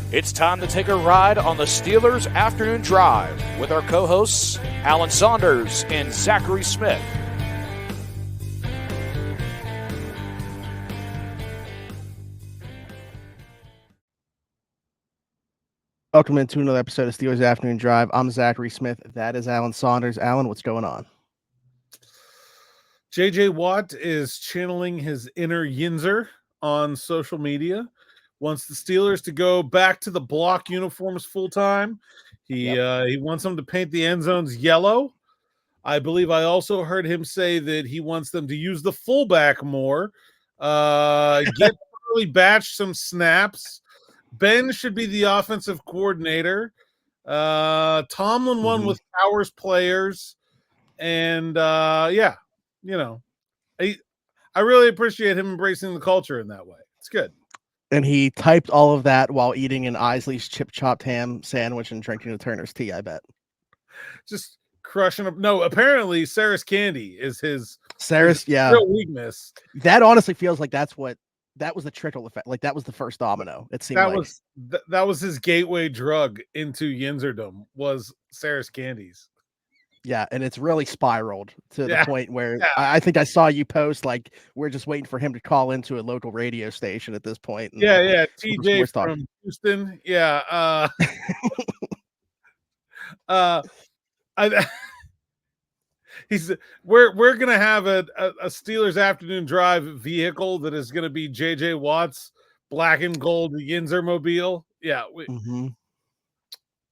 It's time to take a ride on the Steelers Afternoon Drive with our co-hosts Alan Saunders and Zachary Smith. Welcome into another episode of Steelers Afternoon Drive. I'm Zachary Smith. That is Alan Saunders. Alan, what's going on? JJ Watt is channeling his inner Yinzer on social media. Wants the Steelers to go back to the block uniforms full time. He wants them to paint the end zones yellow. I believe I also heard him say that he wants them to use the fullback more. Get early batch some snaps. Ben should be the offensive coordinator. Tomlin won with Powers players. And I really appreciate him embracing the culture in that way. It's good. And he typed all of that while eating an Isley's chip chopped ham sandwich and drinking a Turner's tea, I bet. Just crushing up. No, apparently Sarah's candy is his real weakness. That honestly feels like that was the trickle effect. Like that was the first domino. It seemed that was his gateway drug into Yinzerdom was Sarah's candies. Yeah, and it's really spiraled to the point where I think I saw you post like we're just waiting for him to call into a local radio station at this point. TJ from Houston. We're gonna have a Steelers Afternoon Drive vehicle that is gonna be JJ Watt's black and gold Yinzer mobile. Yeah.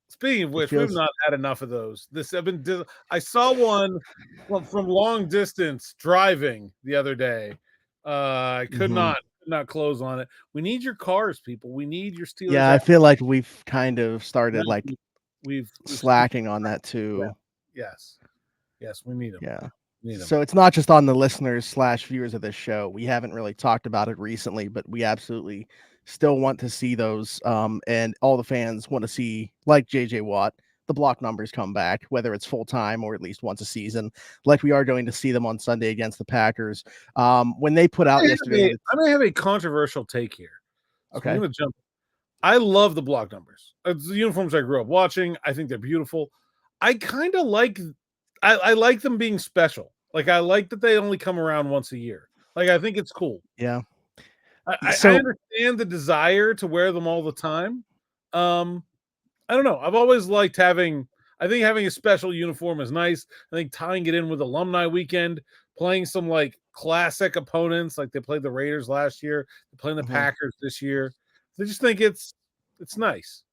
Speaking of which, we've not had enough of those. I saw one from long distance driving the other day. I could not close on it. We need your cars, people. We need your Steelers. Yeah, I feel like we've kind of started we've slacking on that too. Yes, we need them. Yeah. So it's not just on the listeners / viewers of this show. We haven't really talked about it recently, but we absolutely still want to see those. And all the fans want to see, like JJ Watt, the block numbers come back, whether it's full time or at least once a season, like we are going to see them on Sunday against the Packers. When they put out yesterday, I'm going to have a controversial take here. So okay. I'm going to jump. I love the block numbers. It's the uniforms I grew up watching. I think they're beautiful. I kind of like, I like them being special. Like, I like that they only come around once a year. Like, I think it's cool. Yeah. I understand the desire to wear them all the time. I don't know. I've always liked having a special uniform is nice. I think tying it in with alumni weekend, playing some like classic opponents, like they played the Raiders last year, they're playing the Packers this year. I just think it's nice.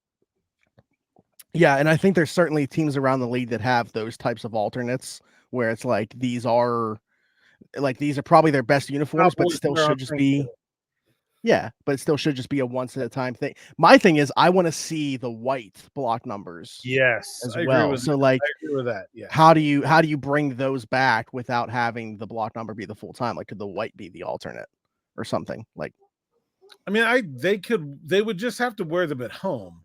Yeah, and I think there's certainly teams around the league that have those types of alternates where it's like these are probably their best uniforms, but still should just be. Yeah, but it still should just be a once at a time thing. My thing is, I want to see the white block numbers. Yes, as well. I agree with that. Yeah. How do you bring those back without having the block number be the full time? Like, could the white be the alternate or something? Like, I mean, they would just have to wear them at home,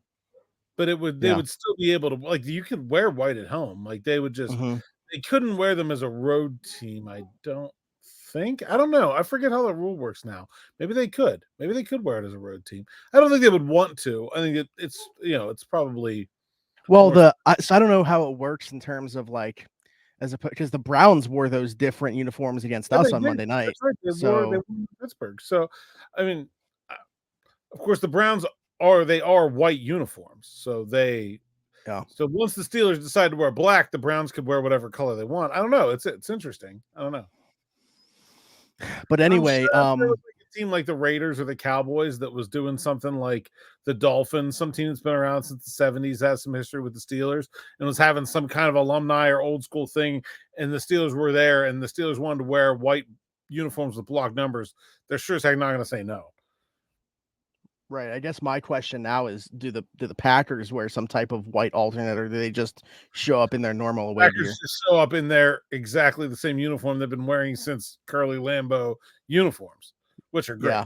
but they would still be able to, like, you could wear white at home. Like, they would just they couldn't wear them as a road team. I don't think. I don't know. I forget how the rule works now. Maybe they could wear it as a road team. I don't think they would want to. I think it's probably so I don't know how it works in terms of like because the Browns wore those different uniforms against us on Monday night. That's right. They wore in Pittsburgh. So I mean, of course the Browns are white uniforms. So so once the Steelers decide to wear black, the Browns could wear whatever color they want. I don't know. It's interesting. I don't know. But anyway, there was a team like the Raiders or the Cowboys that was doing something like the Dolphins, some team that's been around since the 70s, has some history with the Steelers, and was having some kind of alumni or old school thing, and the Steelers were there, and the Steelers wanted to wear white uniforms with block numbers. They're sure as heck not going to say no. Right. I guess my question now is, do the Packers wear some type of white alternate, or do they just show up in their normal away gear? Just show up in their exactly the same uniform they've been wearing since Curly Lambeau uniforms, which are great. Yeah,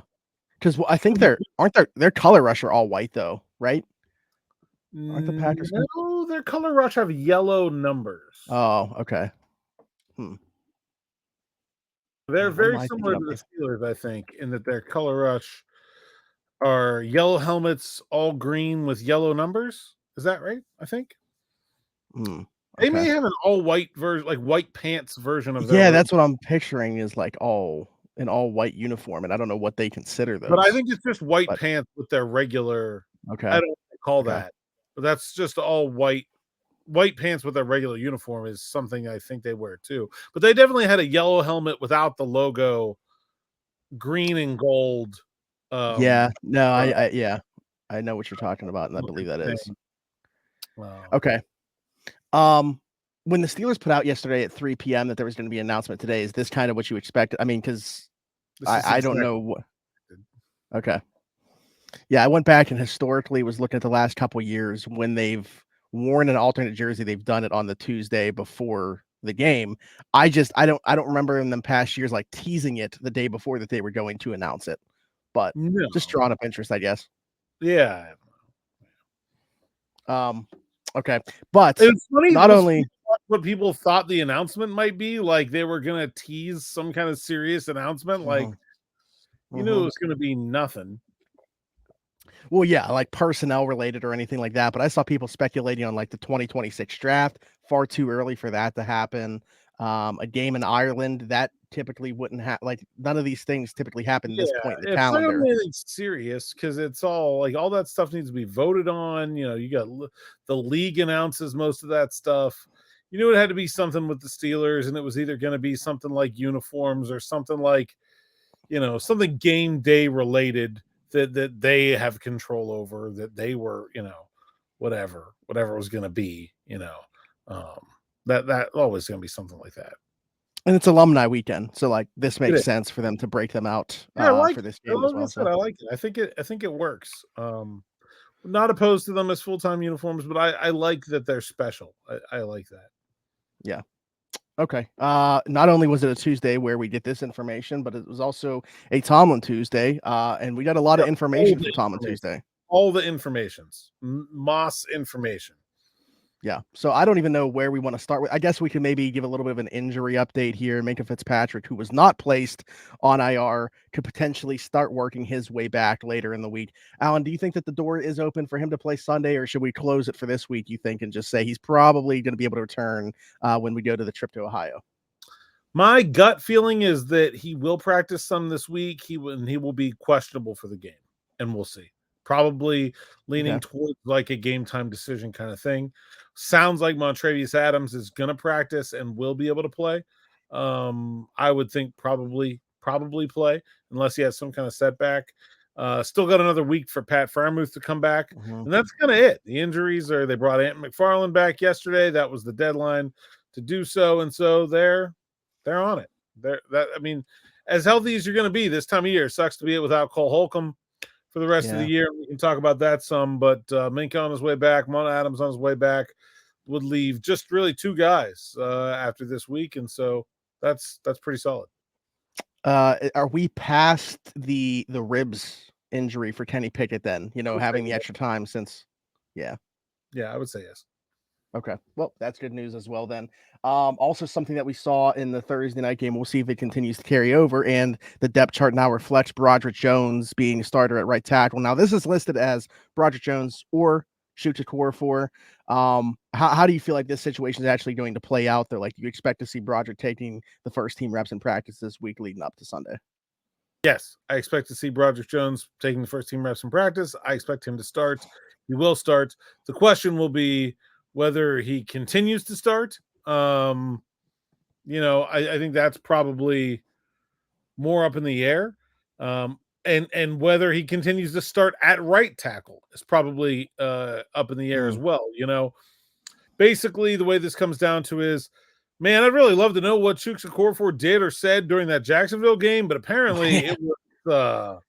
because I think their color rush are all white though, right? Aren't the Packers? No, their color rush have yellow numbers. Oh, okay. They're very similar to the Steelers, I think, in that their color rush are yellow helmets, all green with yellow numbers. Is that right? I think they may Okay. have an all white version, like white pants version of their Yeah, logo. that's what I'm picturing is like an all white uniform, and I don't know what they consider But I those. think it's just white But pants with their regular. okay. I don't know what they call Okay. that, but that's just all white. White pants with their regular uniform is something I think they wear too. But they definitely had a yellow helmet without the logo, green and gold. Yeah. No, Uh, yeah. I know what you're talking about, and I believe that is. thing. Okay. Um, when the Steelers put out yesterday at 3 p.m. that there was going to be an announcement today, is this kind of what you expected? I mean, because I don't know what. Okay. Yeah, I went back and historically was looking at the last couple years when they've worn an alternate jersey. They've done it on the Tuesday before the game. I don't remember in them past years like teasing it the day before that they were going to announce it. But No. just drawing up interest, I guess. Yeah. Okay. But It's funny. not only What people thought the announcement might be, like they were gonna tease some kind of serious announcement, like you knew it was gonna be nothing. Well, yeah, like personnel related or anything like that. But I saw people speculating on like the 2026 draft. Far too early for that to happen. A game in Ireland that typically wouldn't have like none of these things typically happen this point in the It's not gonna calendar. be anything serious because it's all like all that stuff needs to be voted on. You know, you got the league announces most of that stuff. You knew it had to be something with the Steelers, and it was either going to be something like uniforms or something like, something game day related that they have control over, that they were, whatever was going to be, that always going to be something like that. And it's alumni weekend, so like this It makes is. sense for them to break them out Yeah, I like for this it. game as Like I well. said, So I like it. I think it works. Not opposed to them as full-time uniforms, but I like that they're special. I like that. yeah. Okay. Not only was it a Tuesday where we get this information, but it was also a Tomlin Tuesday. And we got a lot of information from Tomlin Tuesday. All the informations, Moss information. Yeah. So I don't even know where we want to start with. I guess we can maybe give a little bit of an injury update here. Minka Fitzpatrick, who was not placed on IR, could potentially start working his way back later in the week. Alan, do you think that the door is open for him to play Sunday, or should we close it for this week, you think, and just say he's probably going to be able to return when we go to the trip to Ohio? My gut feeling is that he will practice some this week. He will be questionable for the game, and we'll see. Probably leaning towards like a game time decision kind of thing. Sounds like Montravius Adams is going to practice and will be able to play. I would think probably play unless he has some kind of setback. Still got another week for Pat Freiermuth to come back, and that's kind of it. The injuries they brought Ant McFarland back yesterday. That was the deadline to do so, and so they're on it. As healthy as you're going to be this time of year. Sucks to be it without Cole Holcomb for the rest of the year. We can talk about that some, but Minka on his way back, Mona Adams on his way back would leave just really two guys after this week, and so that's pretty solid. Are we past the ribs injury for Kenny Pickett then? Having the extra time since, yeah, I would say yes. Okay. Well, that's good news as well then. Also something that we saw in the Thursday night game, we'll see if it continues to carry over, and the depth chart now reflects Broderick Jones being a starter at right tackle. Now, this is listed as Broderick Jones or Shuta for. How do you feel like this situation is actually going to play out though? Like, you expect to see Broderick taking the first team reps in practice this week leading up to Sunday? Yes, I expect to see Broderick Jones taking the first team reps in practice. I expect him to start. He will start. The question will be whether he continues to start. I think that's probably more up in the air. And whether he continues to start at right tackle is probably up in the air as well. Basically the way this comes down to is, man, I'd really love to know what Chuks Okorafor did or said during that Jacksonville game, but apparently it was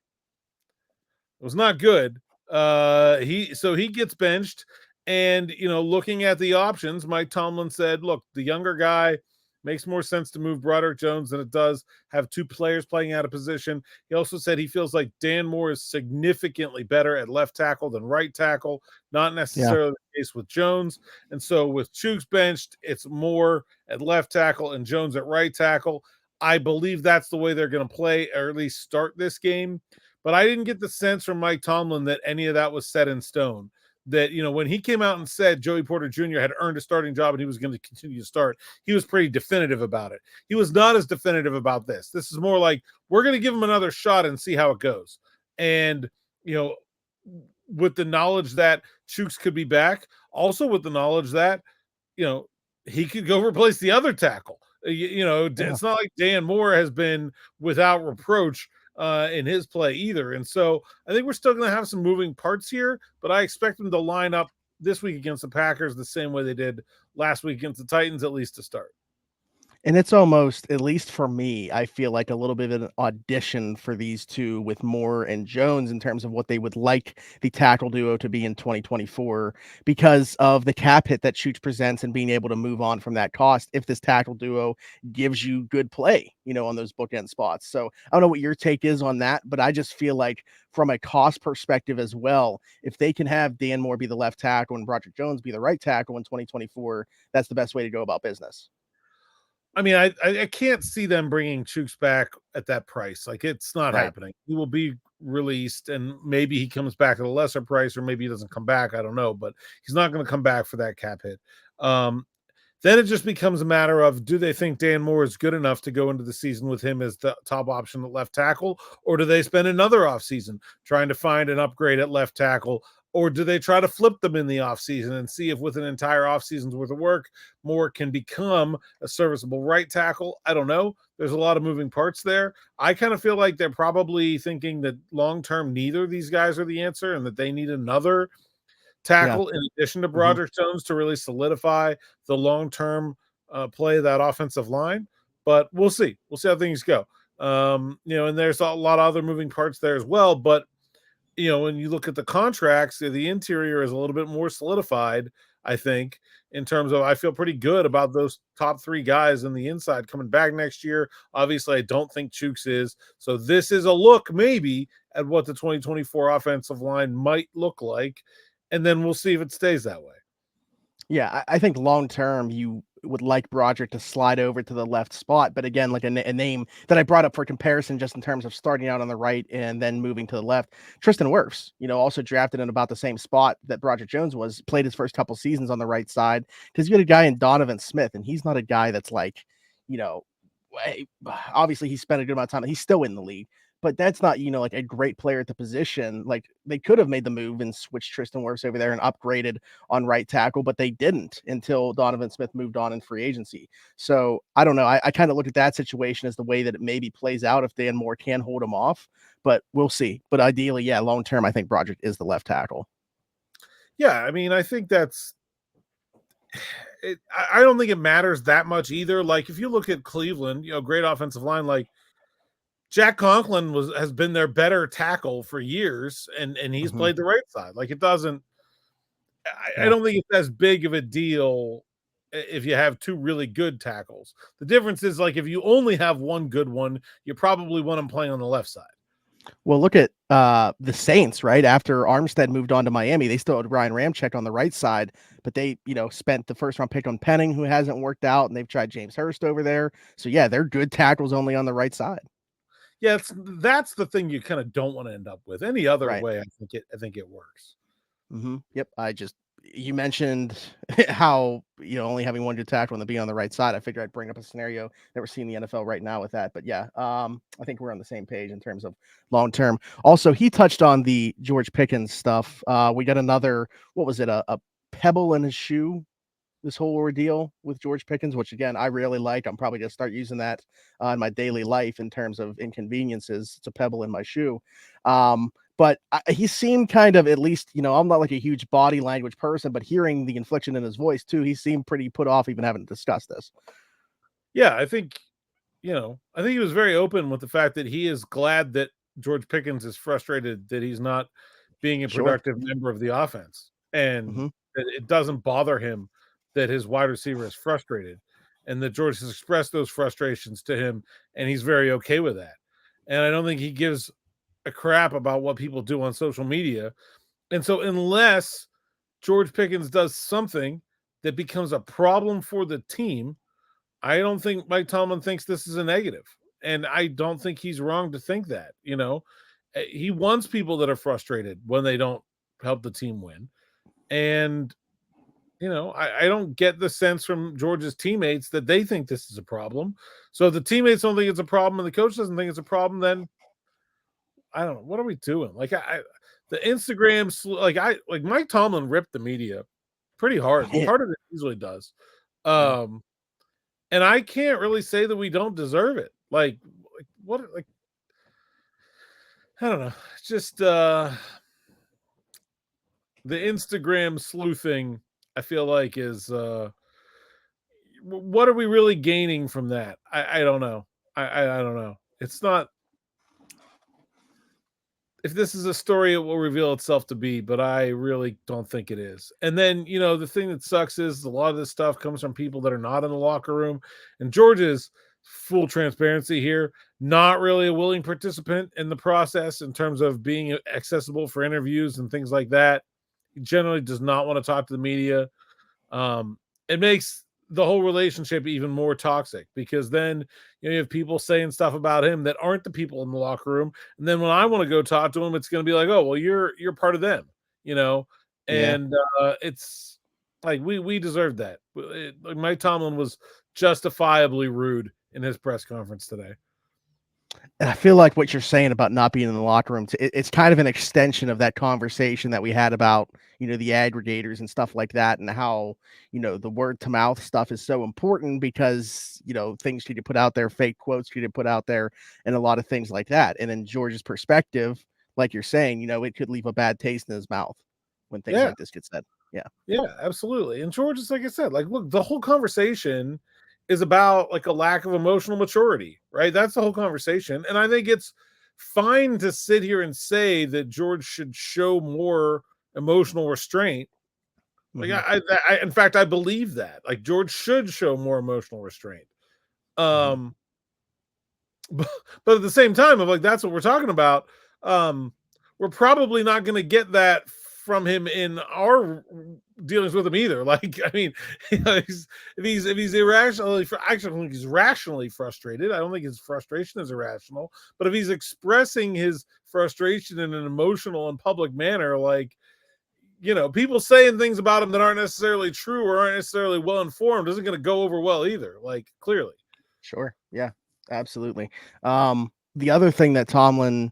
not good. He gets benched, and looking at the options, Mike Tomlin said, "Look, the younger guy makes more sense to move Broderick Jones than it does have two players playing out of position." He also said he feels like Dan Moore is significantly better at left tackle than right tackle, not necessarily the case with Jones. And so with Chuks benched, it's Moore at left tackle and Jones at right tackle. I believe that's the way they're going to play, or at least start this game. But I didn't get the sense from Mike Tomlin that any of that was set in stone. That, when he came out and said Joey Porter Jr. had earned a starting job and he was going to continue to start, he was pretty definitive about it. He was not as definitive about this. This is more like, we're going to give him another shot and see how it goes. And, with the knowledge that Chooks could be back, also with the knowledge that, he could go replace the other tackle. It's not like Dan Moore has been without reproach in his play either. And so I think we're still going to have some moving parts here, but I expect them to line up this week against the Packers the same way they did last week against the Titans, at least to start. And it's almost, at least for me, I feel like a little bit of an audition for these two with Moore and Jones in terms of what they would like the tackle duo to be in 2024 because of the cap hit that Chooch presents and being able to move on from that cost if this tackle duo gives you good play, on those bookend spots. So I don't know what your take is on that, but I just feel like from a cost perspective as well, if they can have Dan Moore be the left tackle and Broderick Jones be the right tackle in 2024, that's the best way to go about business. I mean, I can't see them bringing Chooks back at that price. Like, it's not happening. He will be released, and maybe he comes back at a lesser price, or maybe he doesn't come back. I don't know, but he's not going to come back for that cap hit. Then it just becomes a matter of, do they think Dan Moore is good enough to go into the season with him as the top option at left tackle, or do they spend another offseason trying to find an upgrade at left tackle? Or do they try to flip them in the offseason and see if with an entire offseason's worth of work, Moore can become a serviceable right tackle? I don't know. There's a lot of moving parts there. I kind of feel like they're probably thinking that long-term, neither of these guys are the answer and that they need another tackle in addition to Broderick Jones to really solidify the long-term play of that offensive line. But we'll see. We'll see how things go. And there's a lot of other moving parts there as well. But when you look at the contracts, the interior is a little bit more solidified, I think, in terms of, I feel pretty good about those top three guys in the inside coming back next year. Obviously, I don't think Chooks is. So this is a look maybe at what the 2024 offensive line might look like. And then we'll see if it stays that way. Yeah, I think long term you would like Broderick to slide over to the left spot, but again, like a name that I brought up for comparison, just in terms of starting out on the right and then moving to the left, Tristan Wirfs, also drafted in about the same spot that Broderick Jones was, played his first couple seasons on the right side, because you had a guy in Donovan Smith, and he's not a guy that's like, obviously he spent a good amount of time, he's still in the league, but that's not, like a great player at the position. Like, they could have made the move and switched Tristan Wirfs over there and upgraded on right tackle, but they didn't until Donovan Smith moved on in free agency. So I don't know. I kind of look at that situation as the way that it maybe plays out if Dan Moore can hold him off, but we'll see. But ideally, yeah, long term, I think Broderick is the left tackle. Yeah, I mean, I think that's it. I don't think it matters that much either. Like, if you look at Cleveland, great offensive line, like Jack Conklin has been their better tackle for years, and he's played the right side. Like, it doesn't. I don't think it's as big of a deal if you have two really good tackles. The difference is, like, if you only have one good one, you probably want him playing on the left side. Well, look at the Saints, right? After Armstead moved on to Miami, they still had Ryan Ramczyk on the right side, but they, spent the first round pick on Penning, who hasn't worked out, and they've tried James Hurst over there. So yeah, they're good tackles only on the right side. Yeah, that's the thing you kind of don't want to end up with. Any other way, I think it works. Yep. You mentioned how, only having one good tackle and being on the right side. I figured I'd bring up a scenario that we're seeing in the NFL right now with that. But yeah, I think we're on the same page in terms of long term. Also, he touched on the George Pickens stuff. We got another, what was it, a pebble in his shoe, this whole ordeal with George Pickens, which again, I really like. I'm probably going to start using that in my daily life in terms of inconveniences. It's a pebble in my shoe. But he seemed kind of, at least, I'm not like a huge body language person, but hearing the inflection in his voice too, he seemed pretty put off even having to discuss this. Yeah, I think he was very open with the fact that he is glad that George Pickens is frustrated that he's not being a productive member of the offense. And that it doesn't bother him that his wide receiver is frustrated, and that George has expressed those frustrations to him, and he's very okay with that. And I don't think he gives a crap about what people do on social media. And so unless George Pickens does something that becomes a problem for the team, I don't think Mike Tomlin thinks this is a negative. And I don't think he's wrong to think that, He wants people that are frustrated when they don't help the team win. And, I don't get the sense from George's teammates that they think this is a problem. So if the teammates don't think it's a problem and the coach doesn't think it's a problem, then I don't know. What are we doing? Like the Instagram, like Mike Tomlin ripped the media pretty hard, harder than he usually does. And I can't really say that we don't deserve it. Like I don't know. It's just the Instagram sleuthing, I feel like is what are we really gaining from that? I don't know. I don't know. It's not. If this is a story, it will reveal itself to be, but I really don't think it is. And then, the thing that sucks is a lot of this stuff comes from people that are not in the locker room. And George's full transparency here, not really a willing participant in the process in terms of being accessible for interviews and things like that. He generally does not want to talk to the media. It makes the whole relationship even more toxic because then you have people saying stuff about him that aren't the people in the locker room, and then when I want to go talk to him, it's going to be like, oh well, you're part of them, and it's like we deserve that. Like Mike Tomlin was justifiably rude in his press conference today. And I feel like what you're saying about not being in the locker room, it's kind of an extension of that conversation that we had about, the aggregators and stuff like that, and how, the word to mouth stuff is so important because, things need to put out there, fake quotes need to put out there, and a lot of things like that. And in George's perspective, like you're saying, it could leave a bad taste in his mouth when things like this get said. Yeah, absolutely. And George is, like I said, like, look, the whole conversation is about like a lack of emotional maturity, right? That's the whole conversation. And I think it's fine to sit here and say that George should show more emotional restraint. Like I in fact, I believe that like George should show more emotional restraint. But at the same time, I'm like, that's what we're talking about. We're probably not going to get that from him in our dealings with him either. Like, I mean, if he's irrationally, actually, I don't think he's rationally frustrated. I don't think his frustration is irrational. But if he's expressing his frustration in an emotional and public manner, like, people saying things about him that aren't necessarily true or aren't necessarily well informed isn't going to go over well either. Like, clearly. Sure. Yeah, absolutely. The other thing that Tomlin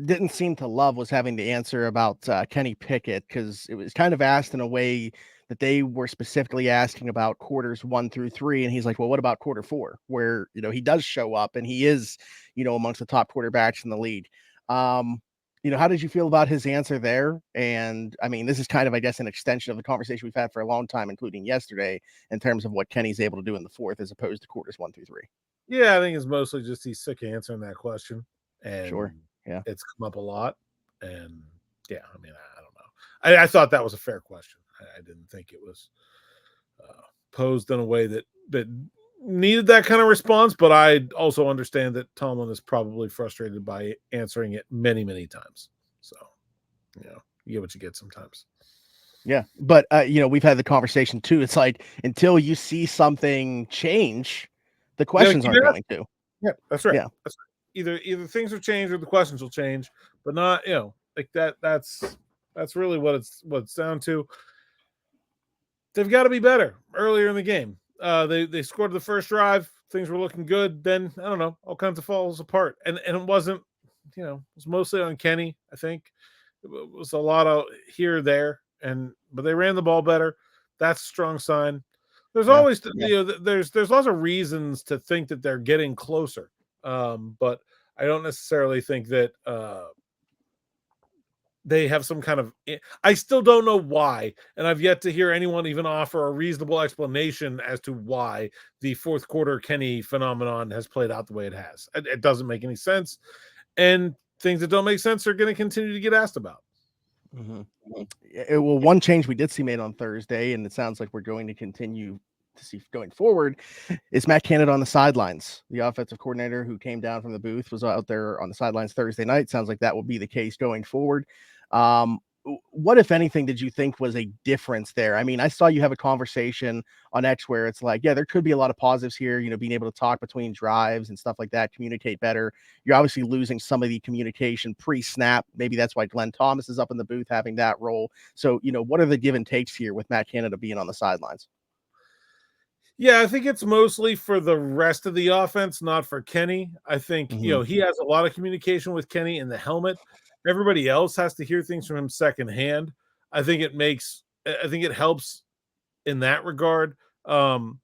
didn't seem to love was having to answer about Kenny Pickett, because it was kind of asked in a way that they were specifically asking about quarters 1 through 3. And he's like, well, what about quarter 4, where, he does show up and he is, amongst the top quarterbacks in the league. How did you feel about his answer there? And I mean, this is kind of, I guess, an extension of the conversation we've had for a long time, including yesterday, in terms of what Kenny's able to do in the 4th as opposed to quarters 1 through 3. Yeah, I think it's mostly just he's sick of answering that question. And sure. Yeah. It's come up a lot. And yeah, I mean, I don't know. I thought that was a fair question. I didn't think it was posed in a way that needed that kind of response, but I also understand that Tomlin is probably frustrated by answering it many, many times. So, you get what you get sometimes. Yeah. But, we've had the conversation too. It's like, until you see something change, the questions aren't going to. Yeah, that's right. Yeah. That's right. Either things will change or the questions will change, but not, like that. That's really what it's down to. They've got to be better earlier in the game. They scored the first drive. Things were looking good. Then I don't know, all kinds of falls apart. And it wasn't, it was mostly on Kenny. I think it was a lot of here or there, but they ran the ball better. That's a strong sign. There's always, there's lots of reasons to think that they're getting closer. But I don't necessarily think that they have some kind of, I still don't know why. And I've yet to hear anyone even offer a reasonable explanation as to why the fourth quarter Kenny phenomenon has played out the way it has. It doesn't make any sense. And things that don't make sense are going to continue to get asked about. Well, one change we did see made on Thursday, and it sounds like we're going to continue to see going forward, is Matt Canada on the sidelines. The offensive coordinator who came down from the booth was out there on the sidelines Thursday night. Sounds like that will be the case going forward. what, if anything, did you think was a difference there? I mean, I saw you have a conversation on X where it's like, yeah, there could be a lot of positives here, being able to talk between drives and stuff like that, communicate better. You're obviously losing some of the communication pre-snap. Maybe that's why Glenn Thomas is up in the booth having that role. So, what are the give and takes here with Matt Canada being on the sidelines? Yeah, I think it's mostly for the rest of the offense, not for Kenny. I think, he has a lot of communication with Kenny in the helmet. Everybody else has to hear things from him secondhand. I think it helps in that regard. To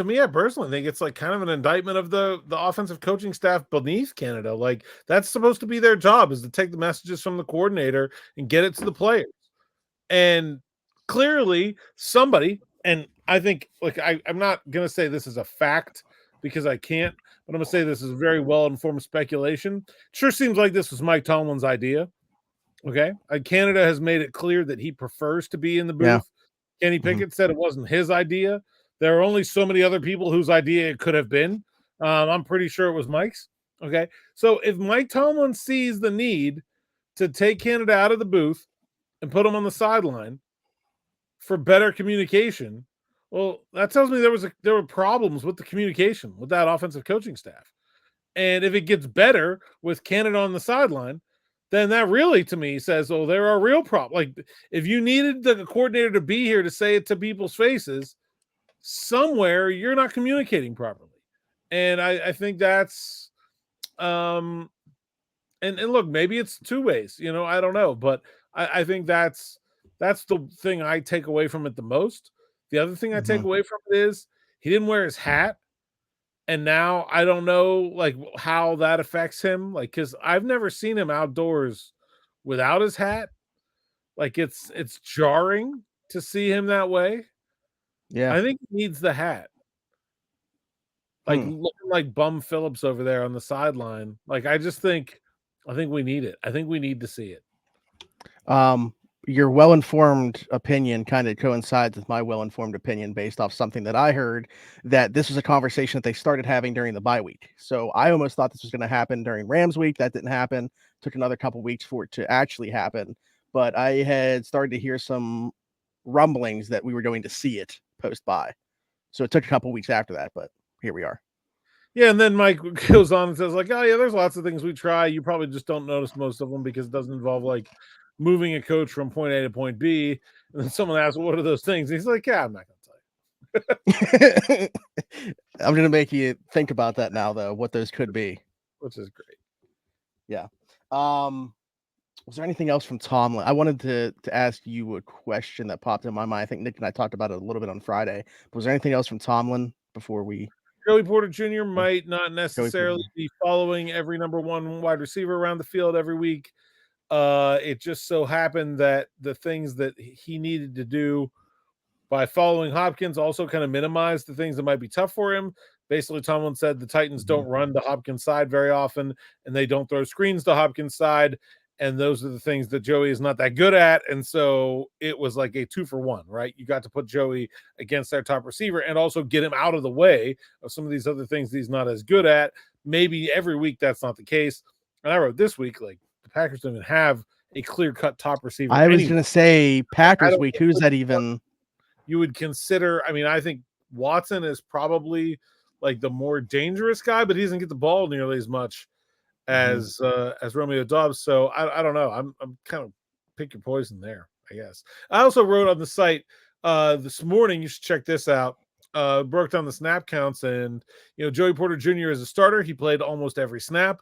me, I personally think it's like kind of an indictment of the offensive coaching staff beneath Canada. Like, that's supposed to be their job, is to take the messages from the coordinator and get it to the players. And clearly somebody, and I think, like, I'm not going to say this is a fact because I can't, but I'm going to say this is very well-informed speculation. Sure seems like this was Mike Tomlin's idea. Okay. Canada has made it clear that he prefers to be in the booth. Yeah. Kenny Pickett said it wasn't his idea. There are only so many other people whose idea it could have been. I'm pretty sure it was Mike's. Okay. So if Mike Tomlin sees the need to take Canada out of the booth and put him on the sideline for better communication, well, that tells me there were problems with the communication with that offensive coaching staff. And if it gets better with Canada on the sideline, then that really, to me, says, oh, there are real problems. Like, if you needed the coordinator to be here to say it to people's faces, somewhere you're not communicating properly. And I think that's and look, maybe it's two ways, I don't know, but I think that's the thing I take away from it the most. The other thing I take away from it is he didn't wear his hat. And now I don't know, like, how that affects him. Like, because I've never seen him outdoors without his hat. Like, it's jarring to see him that way. Yeah. I think he needs the hat. Like, looking like Bum Phillips over there on the sideline. Like, I think we need it. I think we need to see it. Your well-informed opinion kind of coincides with my well-informed opinion based off something that I heard, that this was a conversation that they started having during the bye week. So I almost thought this was going to happen during Rams week. That didn't happen. Took another couple weeks for it to actually happen. But I had started to hear some rumblings that we were going to see it post-bye. So it took a couple weeks after that, but here we are. Yeah, and then Mike goes on and says, like, oh, yeah, there's lots of things we try. You probably just don't notice most of them because it doesn't involve, like, moving a coach from point A to point B. And then someone asks, well, what are those things? And he's like, yeah, I'm not going to tell you. I'm going to make you think about that now, though, what those could be. Which is great. Yeah. Was there anything else from Tomlin? I wanted to ask you a question that popped in my mind. I think Nick and I talked about it a little bit on Friday. But was there anything else from Tomlin before we... Joey Porter Jr. might not necessarily be following every number one wide receiver around the field every week. It just so happened that the things that he needed to do by following Hopkins also kind of minimized the things that might be tough for him. Basically, Tomlin said the Titans don't run to Hopkins' side very often, and they don't throw screens to Hopkins' side. And those are the things that Joey is not that good at. And so it was like a 2-for-1, right? You got to put Joey against their top receiver and also get him out of the way of some of these other things that he's not as good at. Maybe every week that's not the case. And I wrote this week, like, the Packers don't even have a clear-cut top receiver. I was going to say Packers week. Who's that even? You would consider, I mean, I think Watson is probably like the more dangerous guy, but he doesn't get the ball nearly as much as Romeo Doubs. So I don't know. I'm kind of pick your poison there, I guess. I also wrote on the site this morning, you should check this out. Broke down the snap counts, and Joey Porter Jr. is a starter. He played almost every snap,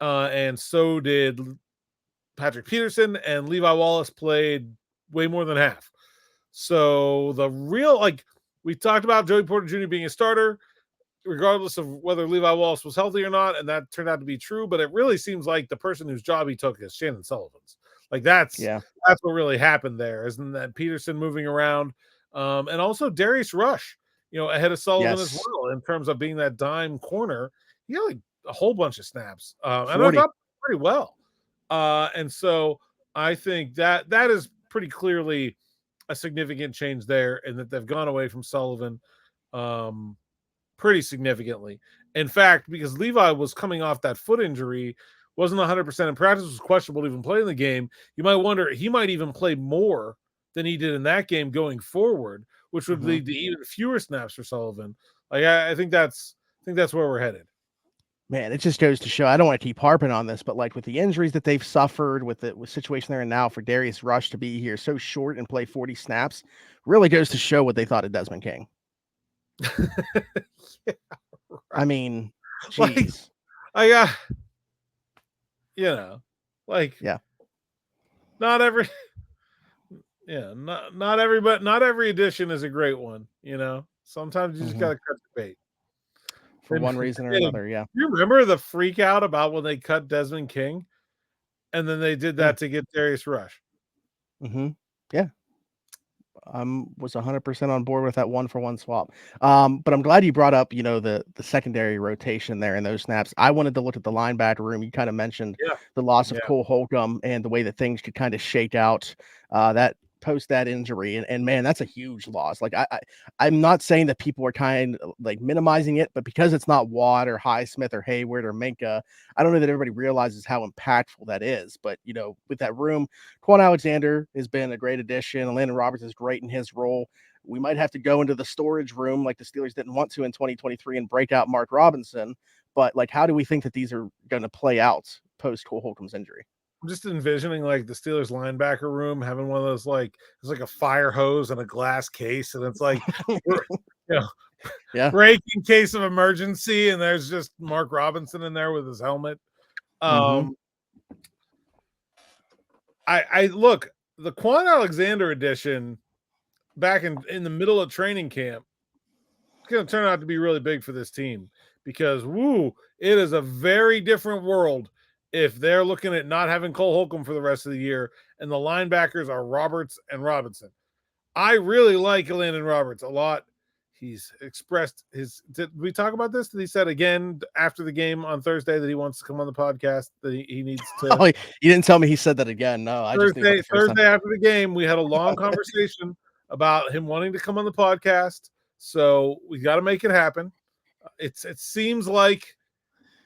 and so did Patrick Peterson, and Levi Wallace played way more than half. So the real, like, we talked about Joey Porter Jr. being a starter, regardless of whether Levi Wallace was healthy or not, and that turned out to be true. But it really seems like the person whose job he took is Shannon Sullivan's. Like, that's what really happened there, isn't that Peterson moving around, and also Darius Rush, ahead of Sullivan as well in terms of being that dime corner. He had like a whole bunch of snaps, and I thought pretty well. And so I think that is pretty clearly a significant change there, and that they've gone away from Sullivan pretty significantly. In fact, because Levi was coming off that foot injury wasn't 100% in practice, was questionable to even play in the game. You might wonder he might even play more than he did in that game going forward, which would lead to even fewer snaps for Sullivan. Like I think that's where we're headed. Man, it just goes to show. I don't want to keep harping on this, but like with the injuries that they've suffered, with the situation they're in now, for Darius Rush to be here so short and play 40 snaps, really goes to show what they thought of Desmond King. Yeah, right. I mean, geez. Like, yeah, not every, not every edition is a great one. Sometimes you just gotta cut the bait for one reason or another. Yeah, you remember the freak out about when they cut Desmond King, and then they did that to get Darius Rush. Yeah. Was 100% on board with that 1-for-1 swap. But I'm glad you brought up, the secondary rotation there in those snaps. I wanted to look at the linebacker room. You kind of mentioned the loss of Cole Holcomb and the way that things could kind of shake out that post that injury. And man, that's a huge loss. Like I'm not saying that people are kind of like minimizing it, but because it's not Watt or Highsmith or Hayward or Minka, I don't know that everybody realizes how impactful that is. But with that room, Quan Alexander has been a great addition, and Landon Roberts is great in his role. We might have to go into the storage room like the Steelers didn't want to in 2023 and break out Mark Robinson. But like, how do we think that these are going to play out post Cole Holcomb's injury? I'm just envisioning like the Steelers linebacker room having one of those it's like a fire hose and a glass case, and it's like break in case of emergency, and there's just Mark Robinson in there with his helmet. I look, the Quan Alexander edition back in the middle of training camp, it's going to turn out to be really big for this team because it is a very different world if they're looking at not having Cole Holcomb for the rest of the year and the linebackers are Roberts and Robinson. I really like Landon Roberts a lot. He's expressed did we talk about this? That he said again after the game on Thursday that he wants to come on the podcast, that he needs to. Oh, you didn't tell me he said that again. No, Thursday after the game, we had a long conversation about him wanting to come on the podcast. So we got to make it happen. It seems like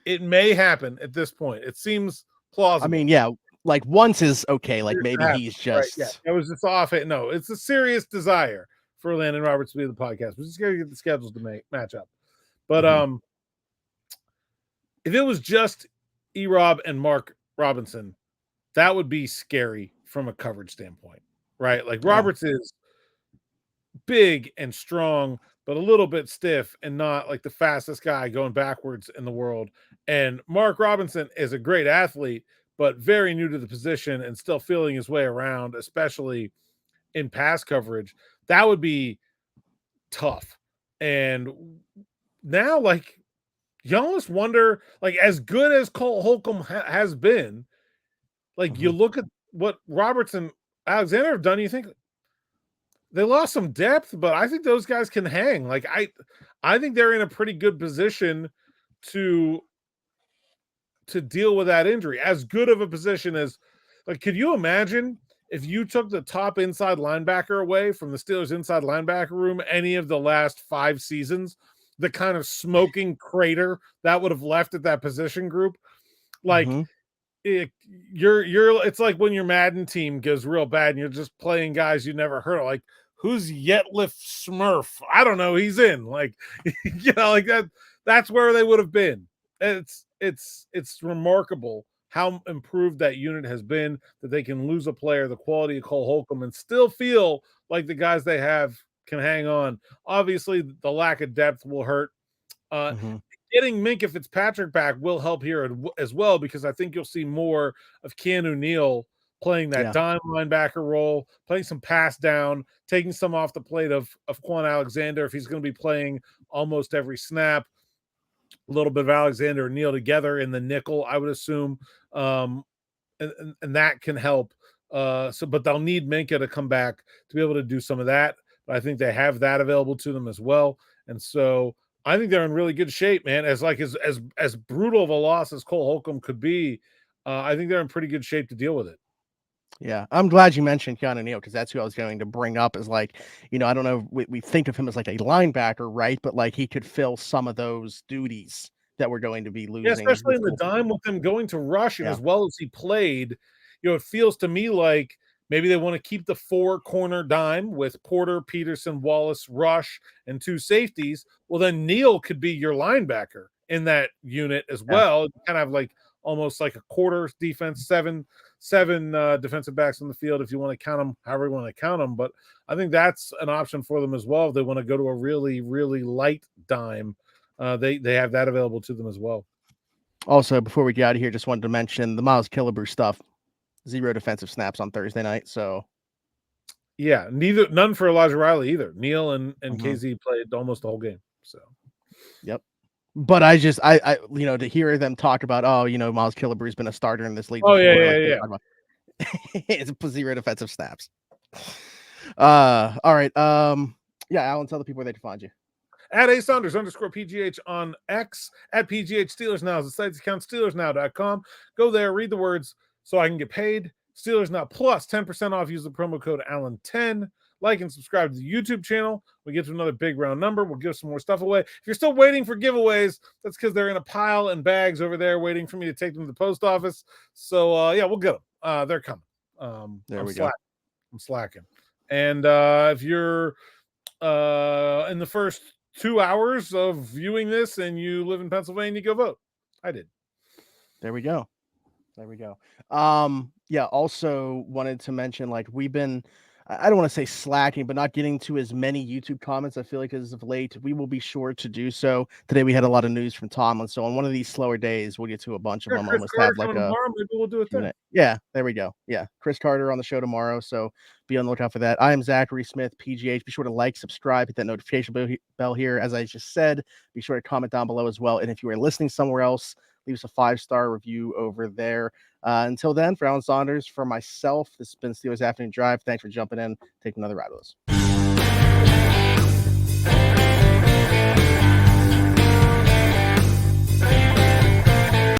it may happen at this point. It seems plausible. I mean, like once is okay. Like maybe he's just. Right, it was just off it. No, it's a serious desire for Landon Roberts to be the podcast. We're just going to get the schedules to match up. But if it was just E-Rob and Mark Robinson, that would be scary from a coverage standpoint, right? Like Roberts is big and strong, but a little bit stiff and not like the fastest guy going backwards in the world. And Mark Robinson is a great athlete, but very new to the position and still feeling his way around, especially in pass coverage. That would be tough. And now, like, you almost wonder, like, as good as Cole Holcomb has been, like, you look at what Roberts and Alexander have done, you think they lost some depth, but I think those guys can hang. Like, I think they're in a pretty good position to deal with that injury. As good of a position as, like, could you imagine if you took the top inside linebacker away from the Steelers inside linebacker room any of the last 5 seasons, the kind of smoking crater that would have left at that position group? Like, it's like when your Madden team goes real bad and you're just playing guys you never heard of. Like, who's Yetliff Smurf? I don't know. He's in. Like, like that. That's where they would have been. It's remarkable how improved that unit has been, that they can lose a player the quality of Cole Holcomb and still feel like the guys they have can hang on. Obviously, the lack of depth will hurt. Getting Minkah Fitzpatrick back will help here as well, because I think you'll see more of Keanu Neal playing that dime linebacker role, playing some pass down, taking some off the plate of Quan Alexander if he's going to be playing almost every snap. A little bit of Alexander and Neal together in the nickel, I would assume, and that can help. But they'll need Minkah to come back to be able to do some of that. But I think they have that available to them as well, and so I think they're in really good shape, man. As brutal of a loss as Cole Holcomb could be, I think they're in pretty good shape to deal with it. Yeah, I'm glad you mentioned Keanu Neal, because that's who I was going to bring up. Is like, I don't know, we think of him as like a linebacker, right? But like he could fill some of those duties that we're going to be losing. Yeah, especially in the dime with him going to rush and Yeah. as well as he played, it feels to me like maybe they want to keep the 4-corner dime with Porter, Peterson, Wallace, Rush, and 2 safeties. Well, then Neal could be your linebacker in that unit as well. Kind of like almost like a quarter defense, seven defensive backs on the field if you want to count them, however you want to count them. But I think that's an option for them as well if they want to go to a really, really light dime. They have that available to them as well. Also, before we get out of here, just wanted to mention the Miles Killebrew stuff. 0 defensive snaps on Thursday night. So yeah, none for Elijah Riley either. Neal and KZ played almost the whole game. So yep. But I to hear them talk about, Miles Killebrew's been a starter in this league. Oh, before, yeah. It's 0 defensive snaps. All right. Alan, tell the people where they can find you. At @ASaunders_PGH on X, at PGH Steelers Now is the site's account, SteelersNow.com. Go there, read the words so I can get paid. Steelers Now plus 10% off. Use the promo code Allen10. Like and subscribe to the YouTube channel. We get to another big round number. We'll give some more stuff away. If you're still waiting for giveaways, that's because they're in a pile and bags over there waiting for me to take them to the post office. So, we'll get them. They're coming. There we go. I'm slacking. And if you're in the first 2 hours of viewing this and you live in Pennsylvania, go vote. I did. There we go. Also wanted to mention, we've been, I don't want to say slacking, but not getting to as many YouTube comments. I feel like as of late, we will be sure to do so. Today we had a lot of news from Tomlin, so on one of these slower days, we'll get to a bunch of them. Almost have tomorrow, maybe we'll do it then. Yeah, there we go. Yeah, Chris Carter on the show tomorrow, so be on the lookout for that. I am Zachary Smith, PGH. Be sure to like, subscribe, hit that notification bell here. As I just said, be sure to comment down below as well. And if you are listening somewhere else, leave us a 5-star review over there. Until then, for Alan Saunders, for myself, this has been Steelers Afternoon Drive. Thanks for jumping in. Take another ride with us.